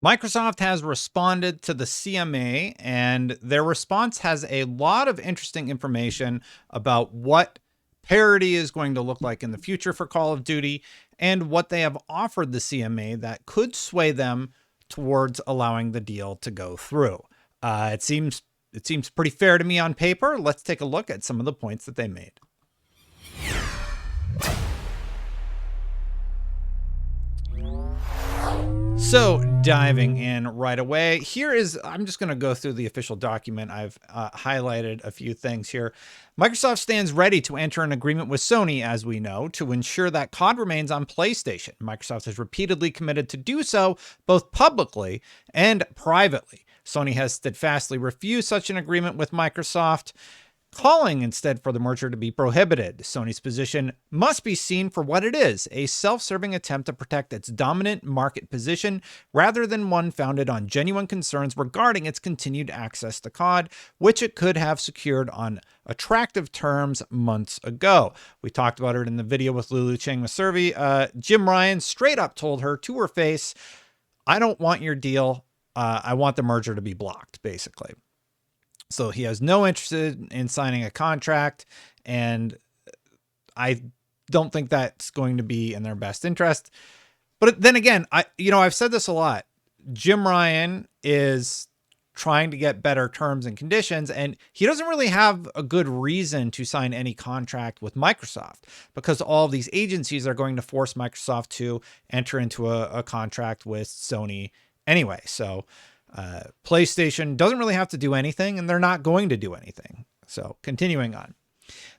Microsoft has responded to the CMA, and their response has a lot of interesting information about what parity is going to look like in the future for Call of Duty and what they have offered the CMA that could sway them towards allowing the deal to go through. It seems pretty fair to me on paper. Let's take a look at some of the points that they made. So diving in right away, I'm just going to go through the official document. I've highlighted a few things here. Microsoft stands ready to enter an agreement with Sony, as we know, to ensure that COD remains on PlayStation. Microsoft has repeatedly committed to do so, both publicly and privately. Sony has steadfastly refused such an agreement with Microsoft, calling instead for the merger to be prohibited. Sony's position must be seen for what it is, a self-serving attempt to protect its dominant market position rather than one founded on genuine concerns regarding its continued access to COD, which it could have secured on attractive terms months ago. We talked about it in the video with Lulu Chang Maservi. Jim Ryan straight up told her to her face, "I don't want your deal. I want the merger to be blocked," basically. So he has no interest in signing a contract, and I don't think that's going to be in their best interest. But then again, I've said this a lot. Jim Ryan is trying to get better terms and conditions, and he doesn't really have a good reason to sign any contract with Microsoft because all of these agencies are going to force Microsoft to enter into a contract with Sony anyway. So PlayStation doesn't really have to do anything, and they're not going to do anything. So continuing on.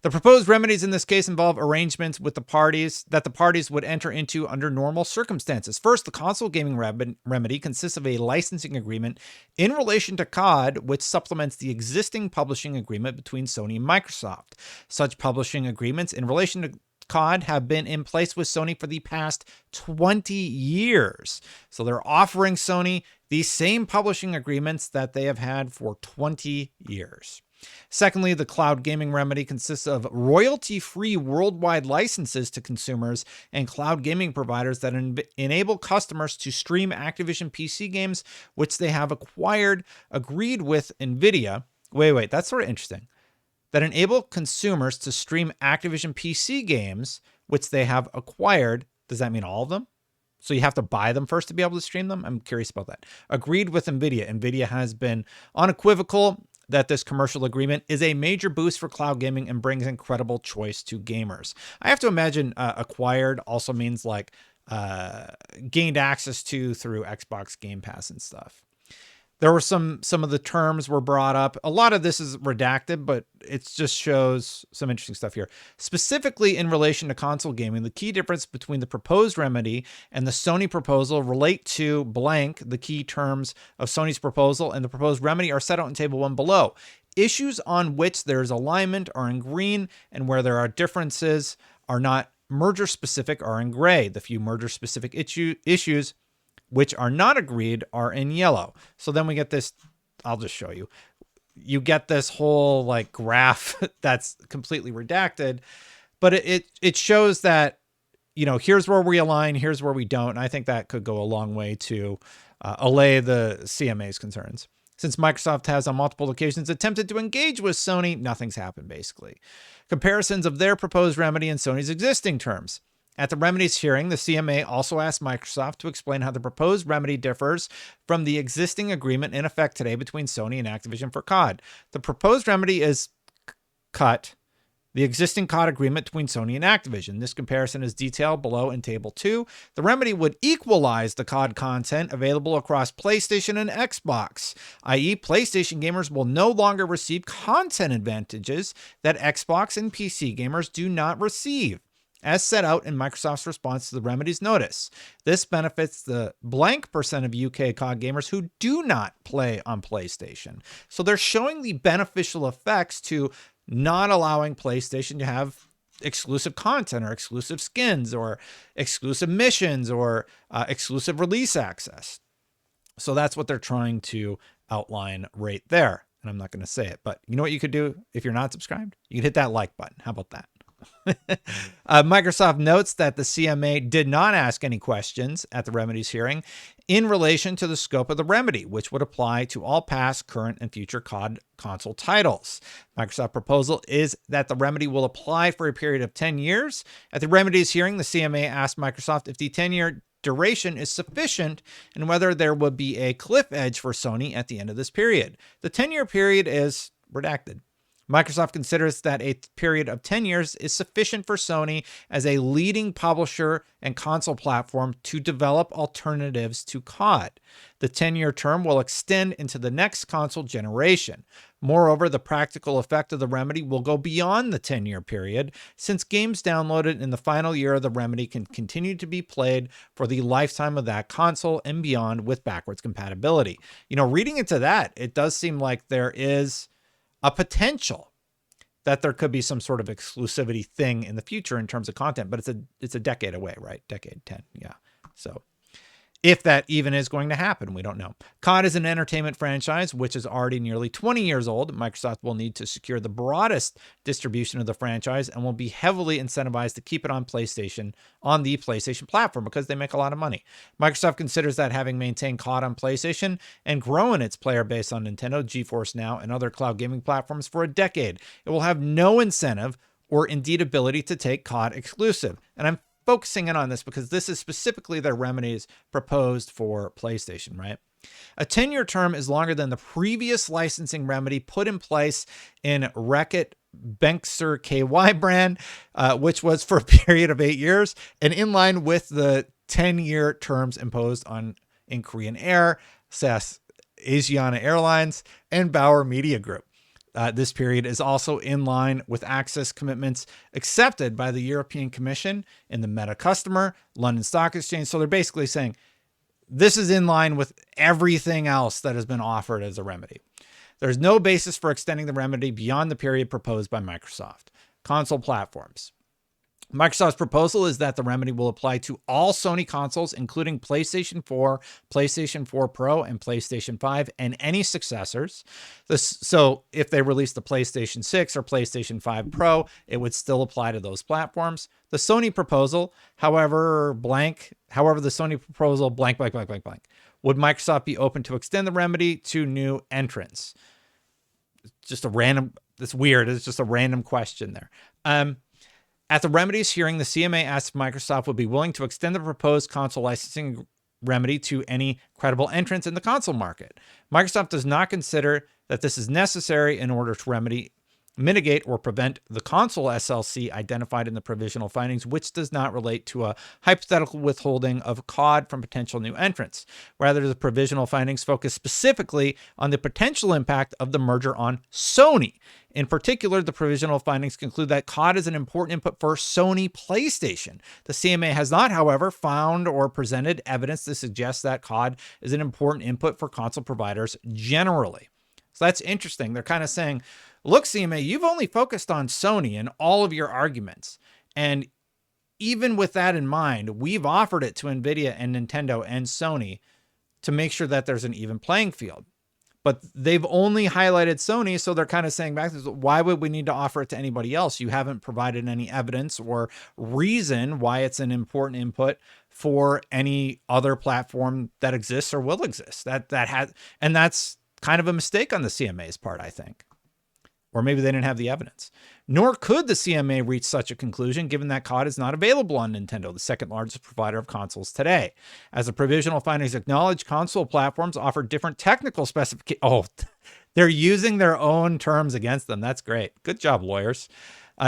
The proposed remedies in this case involve arrangements with the parties would enter into under normal circumstances. First, the console gaming remedy consists of a licensing agreement in relation to COD, which supplements the existing publishing agreement between Sony and Microsoft. Such publishing agreements in relation to COD have been in place with Sony for the past 20 years. So they're offering Sony these same publishing agreements that they have had for 20 years. Secondly, the cloud gaming remedy consists of royalty-free worldwide licenses to consumers and cloud gaming providers that enable customers to stream Activision PC games, which they have agreed with Nvidia. Wait, that's sort of interesting. That enable consumers to stream Activision PC games, which they have acquired. Does that mean all of them? So you have to buy them first to be able to stream them? I'm curious about that. Agreed with Nvidia. Nvidia has been unequivocal that this commercial agreement is a major boost for cloud gaming and brings incredible choice to gamers. I have to imagine acquired also means like gained access to through Xbox Game Pass and stuff. There were some of the terms were brought up. A lot of this is redacted, but it just shows some interesting stuff here. Specifically in relation to console gaming, the key difference between the proposed remedy and the Sony proposal relate to blank. The key terms of Sony's proposal and the proposed remedy are set out in table 1 below. Issues on which there is alignment are in green, and where there are differences are not merger specific are in gray. The few merger specific issues which are not agreed are in yellow. So then we get this, I'll just show you. You get this whole like graph that's completely redacted, but it shows that, here's where we align, here's where we don't. And I think that could go a long way to allay the CMA's concerns. Since Microsoft has on multiple occasions attempted to engage with Sony, nothing's happened basically. Comparisons of their proposed remedy and Sony's existing terms. At the remedies hearing, the CMA also asked Microsoft to explain how the proposed remedy differs from the existing agreement in effect today between Sony and Activision for COD. The proposed remedy is cut the existing COD agreement between Sony and Activision. This comparison is detailed below in Table 2. The remedy would equalize the COD content available across PlayStation and Xbox, i.e. PlayStation gamers will no longer receive content advantages that Xbox and PC gamers do not receive, as set out in Microsoft's response to the remedies notice. This benefits the blank percent of UK COD gamers who do not play on PlayStation. So they're showing the beneficial effects to not allowing PlayStation to have exclusive content or exclusive skins or exclusive missions or exclusive release access. So that's what they're trying to outline right there. And I'm not going to say it, but you know what you could do if you're not subscribed? You could hit that like button. How about that? Microsoft notes that the CMA did not ask any questions at the remedies hearing. in relation to the scope of the remedy, which would apply to all past, current, and future COD console titles. Microsoft's proposal is that the remedy will apply for a period of 10 years. At the Remedies hearing, the CMA asked Microsoft if the 10-year duration is sufficient and whether there would be a cliff edge for Sony at the end of this period. The 10-year period is redacted. Microsoft considers that a period of 10 years is sufficient for Sony as a leading publisher and console platform to develop alternatives to COD. The 10-year term will extend into the next console generation. Moreover, the practical effect of the remedy will go beyond the 10-year period, since games downloaded in the final year of the remedy can continue to be played for the lifetime of that console and beyond with backwards compatibility. Reading into that, it does seem like there is a potential that there could be some sort of exclusivity thing in the future in terms of content, but it's a decade away, right? Decade 10. Yeah. So if that even is going to happen, we don't know. COD is an entertainment franchise, which is already nearly 20 years old. Microsoft will need to secure the broadest distribution of the franchise and will be heavily incentivized to keep it on the PlayStation platform because they make a lot of money. Microsoft considers that having maintained COD on PlayStation and grown its player base on Nintendo, GeForce Now, and other cloud gaming platforms for a decade, it will have no incentive or indeed ability to take COD exclusive. And I'm focusing in on this because this is specifically their remedies proposed for PlayStation, right? A 10-year term is longer than the previous licensing remedy put in place in Reckitt Benckiser KY brand, which was for a period of 8 years and in line with the 10-year terms imposed in Korean Air, SAS Asiana Airlines, and Bauer Media Group. This period is also in line with access commitments accepted by the European Commission and the Meta customer, London Stock Exchange. So they're basically saying this is in line with everything else that has been offered as a remedy. There's no basis for extending the remedy beyond the period proposed by Microsoft. Console platforms. Microsoft's proposal is that the remedy will apply to all Sony consoles, including PlayStation 4, PlayStation 4 Pro, and PlayStation 5, and any successors. So if they release the PlayStation 6 or PlayStation 5 Pro, it would still apply to those platforms. The Sony proposal, however, the Sony proposal, blank. Would Microsoft be open to extend the remedy to new entrants? It's weird. It's just a random question there. At the Remedies hearing, the CMA asked if Microsoft would be willing to extend the proposed console licensing remedy to any credible entrants in the console market. Microsoft does not consider that this is necessary in order to mitigate or prevent the console SLC identified in the provisional findings, which does not relate to a hypothetical withholding of COD from potential new entrants. Rather, the provisional findings focus specifically on the potential impact of the merger on Sony. In particular, the provisional findings conclude that COD is an important input for Sony PlayStation. The CMA has not, however, found or presented evidence to suggest that COD is an important input for console providers generally. So that's interesting. They're kind of saying, look, CMA, you've only focused on Sony in all of your arguments. And even with that in mind, we've offered it to Nvidia and Nintendo and Sony to make sure that there's an even playing field. But they've only highlighted Sony, so they're kind of saying back, why would we need to offer it to anybody else? You haven't provided any evidence or reason why it's an important input for any other platform that exists or will exist. And that's kind of a mistake on the CMA's part, I think. Or maybe they didn't have the evidence. Nor could the CMA reach such a conclusion, given that COD is not available on Nintendo, the second largest provider of consoles today. As the provisional findings acknowledge, console platforms offer different technical specifications. Oh, they're using their own terms against them. That's great. Good job, lawyers.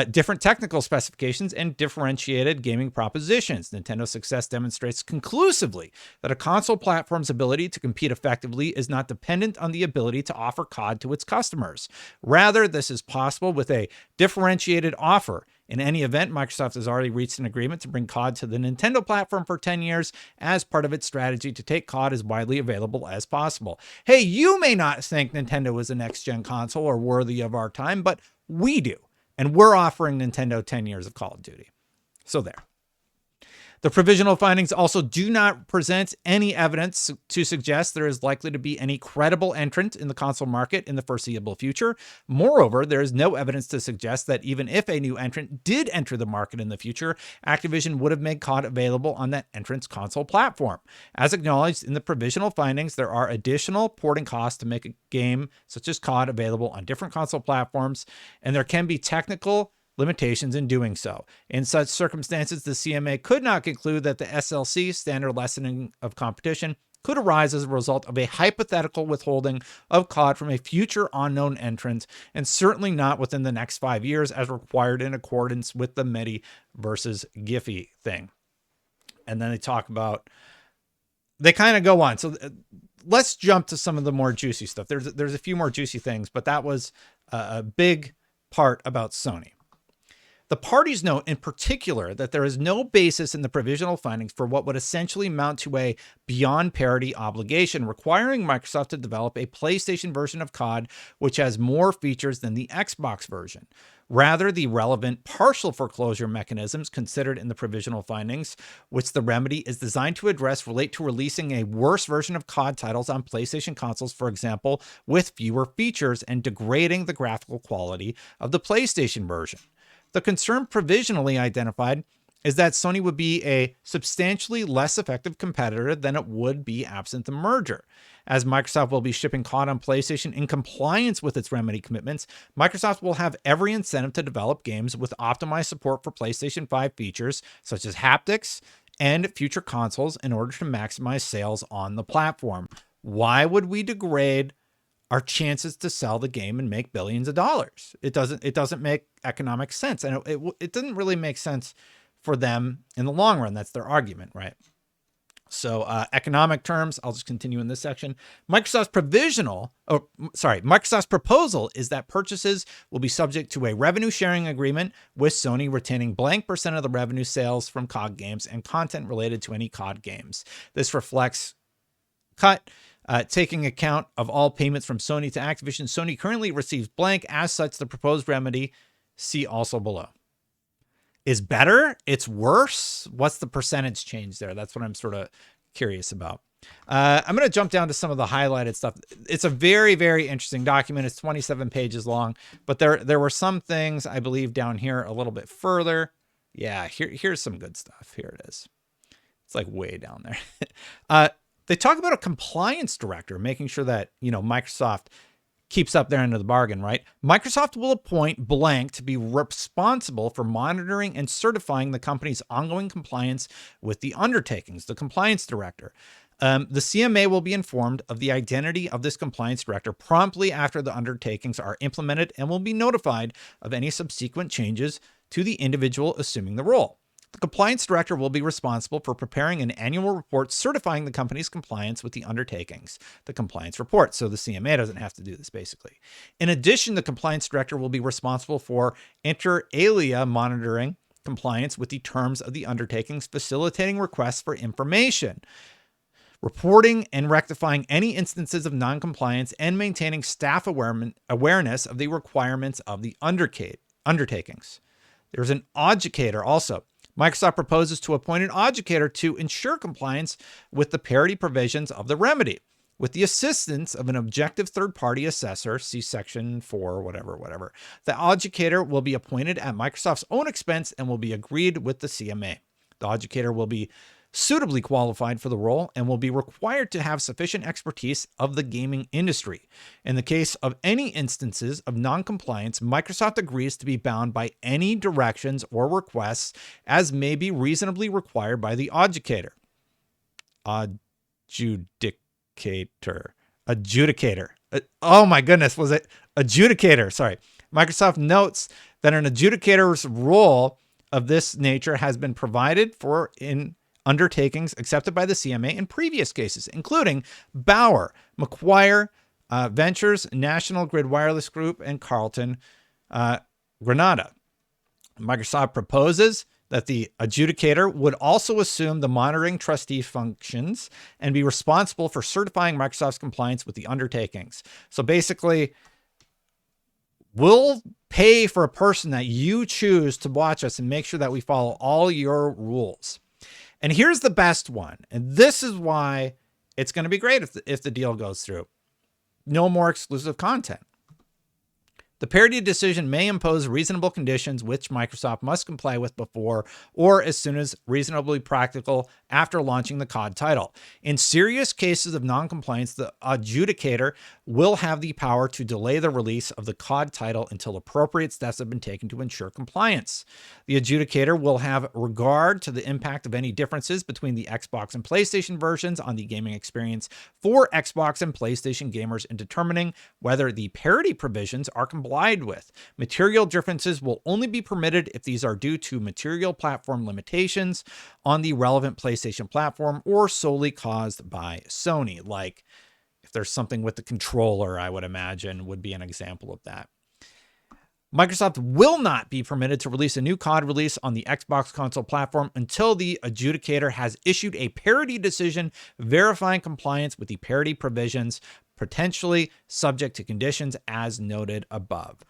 Different technical specifications and differentiated gaming propositions. Nintendo's success demonstrates conclusively that a console platform's ability to compete effectively is not dependent on the ability to offer COD to its customers. Rather, this is possible with a differentiated offer. In any event, Microsoft has already reached an agreement to bring COD to the Nintendo platform for 10 years as part of its strategy to take COD as widely available as possible. Hey, you may not think Nintendo is a next-gen console or worthy of our time, but we do. And we're offering Nintendo 10 years of Call of Duty. So there. The provisional findings also do not present any evidence to suggest there is likely to be any credible entrant in the console market in the foreseeable future. Moreover, there is no evidence to suggest that even if a new entrant did enter the market in the future, Activision would have made COD available on that entrant's console platform. As acknowledged in the provisional findings, there are additional porting costs to make a game such as COD available on different console platforms, and there can be technical limitations in doing so. In such circumstances, the CMA could not conclude that the SLC, standard lessening of competition, could arise as a result of a hypothetical withholding of COD from a future unknown entrant, and certainly not within the next 5 years as required in accordance with the Medi versus Giphy thing. And then they talk about, they kind of go on. So let's jump to some of the more juicy stuff. There's a few more juicy things, but that was a big part about Sony. The parties note in particular that there is no basis in the provisional findings for what would essentially amount to a beyond parity obligation requiring Microsoft to develop a PlayStation version of COD which has more features than the Xbox version. Rather, the relevant partial foreclosure mechanisms considered in the provisional findings, which the remedy is designed to address, relate to releasing a worse version of COD titles on PlayStation consoles, for example, with fewer features and degrading the graphical quality of the PlayStation version. The concern provisionally identified is that Sony would be a substantially less effective competitor than it would be absent the merger. As Microsoft will be shipping COD on PlayStation in compliance with its remedy commitments, Microsoft will have every incentive to develop games with optimized support for PlayStation 5 features such as haptics and future consoles in order to maximize sales on the platform. Why would we degrade our chances to sell the game and make billions of dollars? It doesn't make economic sense. And it doesn't really make sense for them in the long run. That's their argument, right? So economic terms, I'll just continue in this section. Microsoft's proposal is that purchases will be subject to a revenue sharing agreement with Sony retaining blank % of the revenue sales from COD games and content related to any COD games. This reflects cut. Taking account of all payments from Sony to Activision, Sony currently receives blank. As such, the proposed remedy, see also below, is better. It's worse. What's the percentage change there? That's what I'm sort of curious about. I'm going to jump down to some of the highlighted stuff. It's a very, very interesting document. It's 27 pages long, but there were some things I believe down here a little bit further. Yeah, here's some good stuff. Here it is. It's like way down there. They talk about a compliance director, making sure that, Microsoft keeps up their end of the bargain, right? Microsoft will appoint blank to be responsible for monitoring and certifying the company's ongoing compliance with the undertakings, the compliance director. The CMA will be informed of the identity of this compliance director promptly after the undertakings are implemented and will be notified of any subsequent changes to the individual assuming the role. The compliance director will be responsible for preparing an annual report certifying the company's compliance with the undertakings, the compliance report. So the CMA doesn't have to do this, basically. In addition, the compliance director will be responsible for inter alia monitoring compliance with the terms of the undertakings, facilitating requests for information, reporting and rectifying any instances of non-compliance, and maintaining staff awareness of the requirements of the undertakings. There's an adjudicator also. Microsoft proposes to appoint an adjudicator to ensure compliance with the parity provisions of the remedy, with the assistance of an objective third-party assessor, see section 4, whatever. The adjudicator will be appointed at Microsoft's own expense and will be agreed with the CMA. The adjudicator will be suitably qualified for the role and will be required to have sufficient expertise of the gaming industry. In the case of any instances of non-compliance, Microsoft agrees to be bound by any directions or requests as may be reasonably required by the adjudicator. Adjudicator. Oh my goodness, was it adjudicator? Sorry. Microsoft notes that an adjudicator's role of this nature has been provided for in undertakings accepted by the CMA in previous cases, including Bauer, Macquarie Ventures, National Grid Wireless Group, and Carlton Granada. Microsoft proposes that the adjudicator would also assume the monitoring trustee functions and be responsible for certifying Microsoft's compliance with the undertakings. So basically, we'll pay for a person that you choose to watch us and make sure that we follow all your rules. And here's the best one. And this is why it's going to be great if the deal goes through. No more exclusive content. The parity decision may impose reasonable conditions which Microsoft must comply with before or as soon as reasonably practical after launching the COD title. In serious cases of non-compliance, the adjudicator will have the power to delay the release of the COD title until appropriate steps have been taken to ensure compliance. The adjudicator will have regard to the impact of any differences between the Xbox and PlayStation versions on the gaming experience for Xbox and PlayStation gamers in determining whether the parity provisions are complied with. Material differences will only be permitted if these are due to material platform limitations on the relevant PlayStation platform or solely caused by Sony. Like if there's something with the controller, I would imagine would be an example of that. Microsoft will not be permitted to release a new COD release on the Xbox console platform until the adjudicator has issued a parity decision verifying compliance with the parity provisions, potentially subject to conditions as noted above.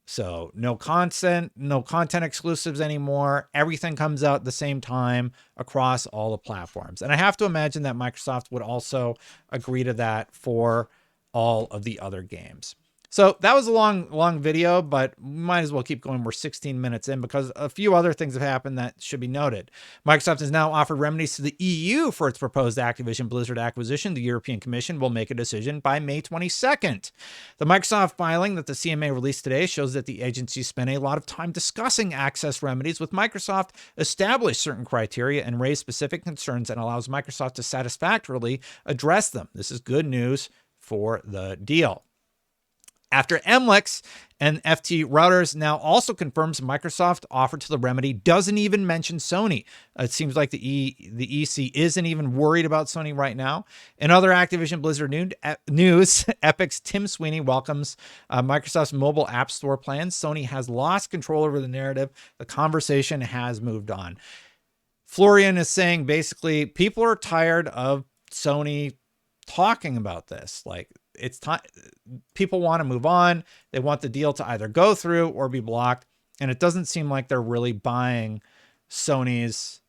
So no content exclusives anymore. Everything comes out at the same time across all the platforms. And I have to imagine that Microsoft would also agree to that for all of the other games. So that was a long video, but we might as well keep going. We're 16 minutes in because a few other things have happened that should be noted. Microsoft has now offered remedies to the EU for its proposed Activision Blizzard acquisition. The European Commission will make a decision by May 22nd. The Microsoft filing that the CMA released today shows that the agency spent a lot of time discussing access remedies with Microsoft, established certain criteria, and raised specific concerns, and allows Microsoft to satisfactorily address them. This is good news for the deal. After MLex and FT Routers now also confirms Microsoft offer to the remedy doesn't even mention Sony. It seems like the EC isn't even worried about Sony right now. In other Activision Blizzard news, Epic's Tim Sweeney welcomes Microsoft's mobile app store plans. Sony has lost control over the narrative. The conversation has moved on. Florian is saying basically people are tired of Sony talking about this. Like, it's time. People want to move on. They want the deal to either go through or be blocked. And it doesn't seem like they're really buying Sony's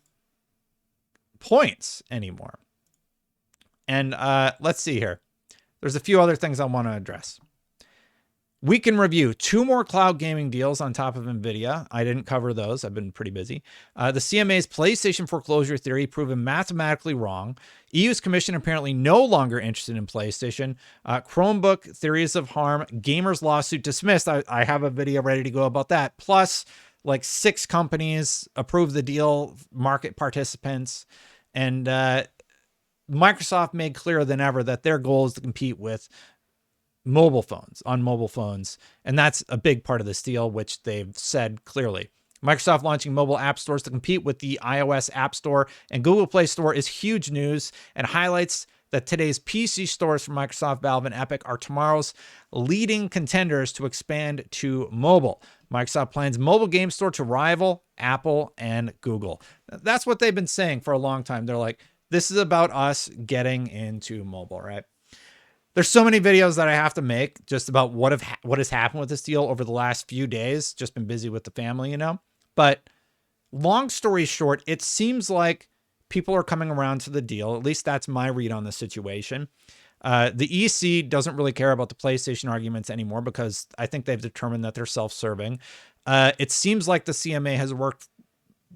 points anymore. And let's see here. There's a few other things I want to address. We can review 2 more cloud gaming deals on top of Nvidia. I didn't cover those. I've been pretty busy. The CMA's PlayStation foreclosure theory proven mathematically wrong. EU's commission apparently no longer interested in PlayStation. Chromebook theories of harm. Gamers lawsuit dismissed. I have a video ready to go about that. Plus, like 6 companies approved the deal, market participants. And Microsoft made clearer than ever that their goal is to compete with mobile phones. And that's a big part of this deal, which they've said clearly. Microsoft launching mobile app stores to compete with the iOS App Store and Google Play Store is huge news and highlights that today's PC stores from Microsoft, Valve, and Epic are tomorrow's leading contenders to expand to mobile. Microsoft plans mobile game store to rival Apple and Google. That's what they've been saying for a long time. They're like, this is about us getting into mobile, right? There's so many videos that I have to make just about what has happened with this deal over the last few days. Just been busy with the family, you know. But long story short, it seems like people are coming around to the deal. At least that's my read on the situation. The EC doesn't really care about the PlayStation arguments anymore because I think they've determined that they're self-serving. It seems like the CMA has worked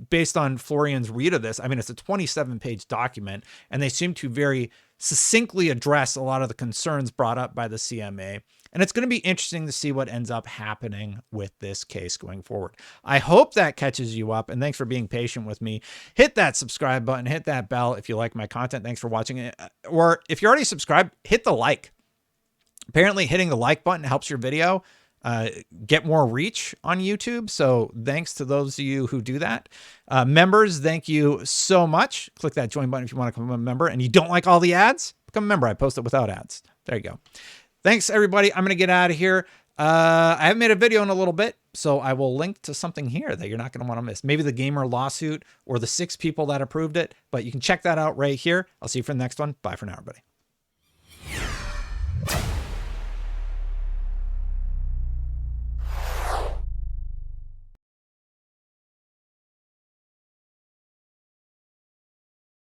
based on Florian's read of this. I mean, it's a 27-page document, and they seem to very succinctly address a lot of the concerns brought up by the CMA. And it's going to be interesting to see what ends up happening with this case going forward. I hope that catches you up, and thanks for being patient with me. Hit that subscribe button, hit that bell if you like my content. Thanks for watching it. Or if you're already subscribed, hit the like. Apparently hitting the like button helps your video get more reach on YouTube. So thanks to those of you who do that. Members, thank you so much. Click that join button if you want to become a member and you don't like all the ads, become a member. I post it without ads. There you go. Thanks everybody. I'm going to get out of here. I haven't made a video in a little bit, so I will link to something here that you're not going to want to miss. Maybe the gamer lawsuit or the 6 people that approved it, but you can check that out right here. I'll see you for the next one. Bye for now, everybody.